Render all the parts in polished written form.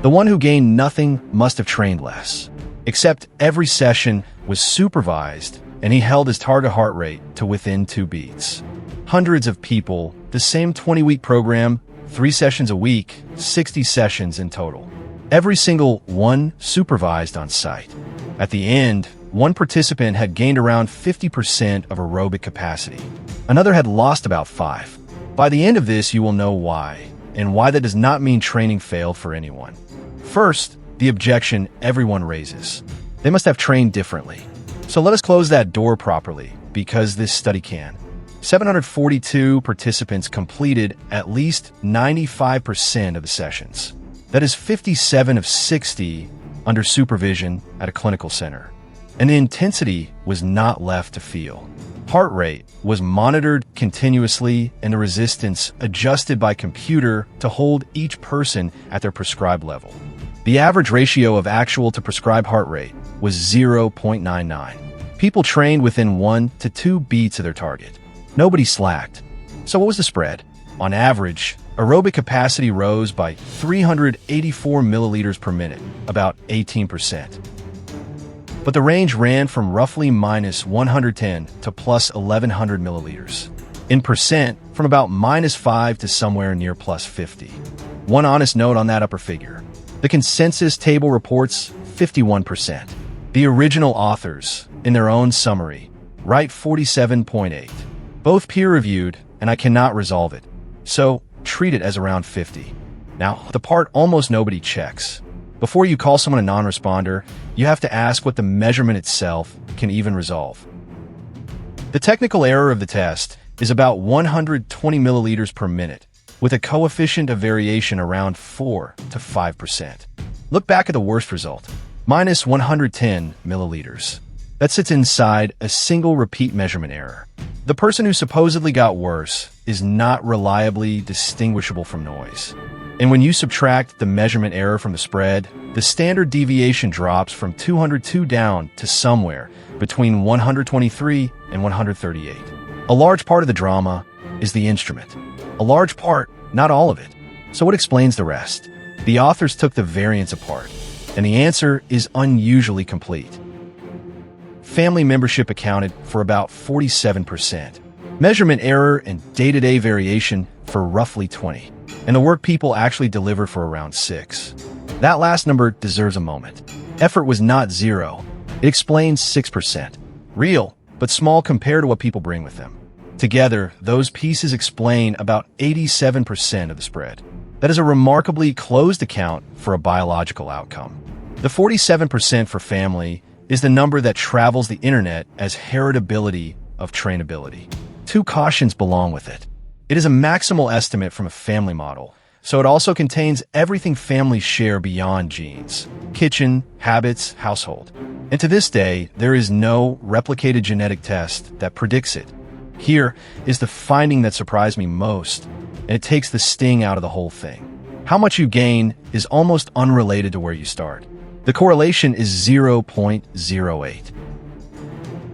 The one who gained nothing must have trained less. Except every session was supervised, and he held his target heart rate to within 2 beats. Hundreds of people, the same 20-week program, 3 sessions a week, 60 sessions in total. Every single one supervised on site. At the end, one participant had gained around 50% of aerobic capacity. Another had lost about 5. By the end of this, you will know why, and why that does not mean training failed for anyone. First, the objection everyone raises. They must have trained differently. So let us close that door properly, because this study can. 742 participants completed at least 95% of the sessions. That is 57 of 60 under supervision at a clinical center. And the intensity was not left to feel. Heart rate was monitored continuously and the resistance adjusted by computer to hold each person at their prescribed level. The average ratio of actual to prescribed heart rate was 0.99. People trained within 1 to 2 beats of their target. Nobody slacked. So what was the spread? On average, aerobic capacity rose by 384 milliliters per minute, about 18%. But the range ran from roughly minus 110 to plus 1100 milliliters. In percent, from about minus 5 to somewhere near plus 50. One honest note on that upper figure. The consensus table reports 51%. The original authors, in their own summary, write 47.8. Both peer-reviewed, and I cannot resolve it. So, treat it as around 50. Now, the part almost nobody checks. Before you call someone a non-responder, you have to ask what the measurement itself can even resolve. The technical error of the test is about 120 milliliters per minute, with a coefficient of variation around 4 to 5%. Look back at the worst result, minus 110 milliliters. That sits inside a single repeat measurement error. The person who supposedly got worse is not reliably distinguishable from noise. And when you subtract the measurement error from the spread, the standard deviation drops from 202 down to somewhere between 123 and 138. A large part of the drama is the instrument. A large part, not all of it. So what explains the rest? The authors took the variance apart, and the answer is unusually complete. Family membership accounted for about 47%. Measurement error and day-to-day variation for roughly 20%. And the work people actually deliver for around 6%. That last number deserves a moment. Effort was not 0. It explains 6%. Real, but small compared to what people bring with them. Together, those pieces explain about 87% of the spread. That is a remarkably closed account for a biological outcome. The 47% for family is the number that travels the internet as heritability of trainability. 2 cautions belong with it. It is a maximal estimate from a family model, so it also contains everything families share beyond genes: kitchen, habits, household. And to this day, there is no replicated genetic test that predicts it. Here is the finding that surprised me most, and it takes the sting out of the whole thing. How much you gain is almost unrelated to where you start. The correlation is 0.08.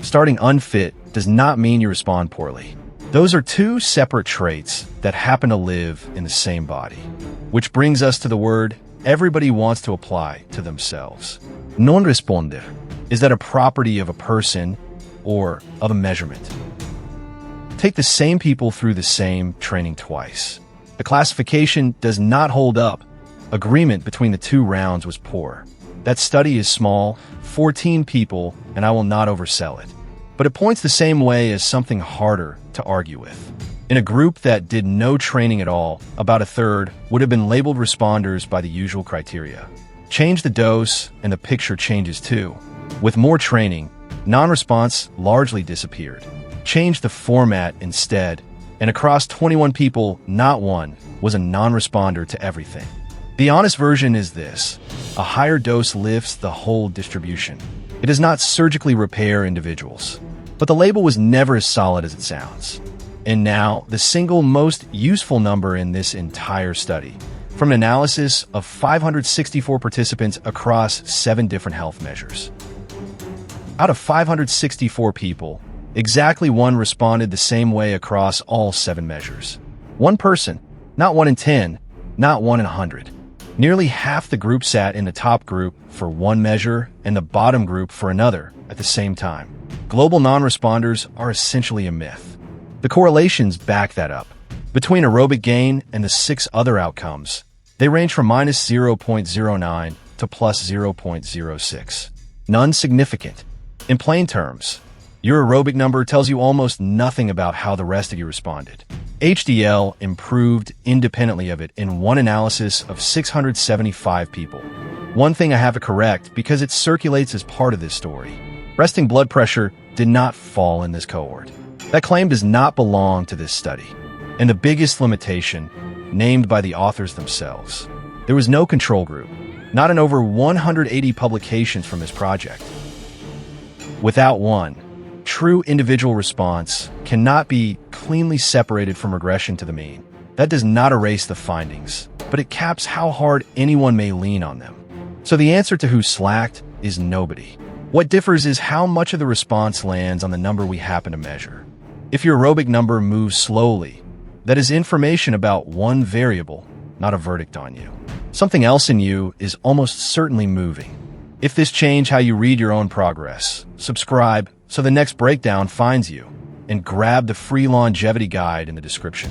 Starting unfit does not mean you respond poorly. Those are 2 separate traits that happen to live in the same body. Which brings us to the word everybody wants to apply to themselves. Non-responder. Is that a property of a person or of a measurement? Take the same people through the same training twice. The classification does not hold up. Agreement between the 2 rounds was poor. That study is small, 14 people, and I will not oversell it. But it points the same way as something harder to argue with. In a group that did no training at all, about a third would have been labeled responders by the usual criteria. Change the dose, and the picture changes too. With more training, non-response largely disappeared. Change the format instead, and across 21 people, not one was a non-responder to everything. The honest version is this: a higher dose lifts the whole distribution. It does not surgically repair individuals. But the label was never as solid as it sounds. And now, the single most useful number in this entire study, from an analysis of 564 participants across 7 different health measures. Out of 564 people, exactly 1 responded the same way across all 7 measures. 1 person, not 1 in 10, not 1 in 100. Nearly half the group sat in the top group for one measure and the bottom group for another at the same time. Global non-responders are essentially a myth. The correlations back that up. Between aerobic gain and the 6 other outcomes, they range from minus 0.09 to plus 0.06. None significant. In plain terms, your aerobic number tells you almost nothing about how the rest of you responded. HDL improved independently of it in one analysis of 675 people. One thing I have to correct because it circulates as part of this story. Resting blood pressure did not fall in this cohort. That claim does not belong to this study. And the biggest limitation, named by the authors themselves, there was no control group, not in over 180 publications from this project. Without one, true individual response cannot be cleanly separated from regression to the mean. That does not erase the findings, but it caps how hard anyone may lean on them. So the answer to who slacked is nobody. What differs is how much of the response lands on the number we happen to measure. If your aerobic number moves slowly, that is information about one variable, not a verdict on you. Something else in you is almost certainly moving. If this changed how you read your own progress, subscribe so the next breakdown finds you, and grab the free longevity guide in the description.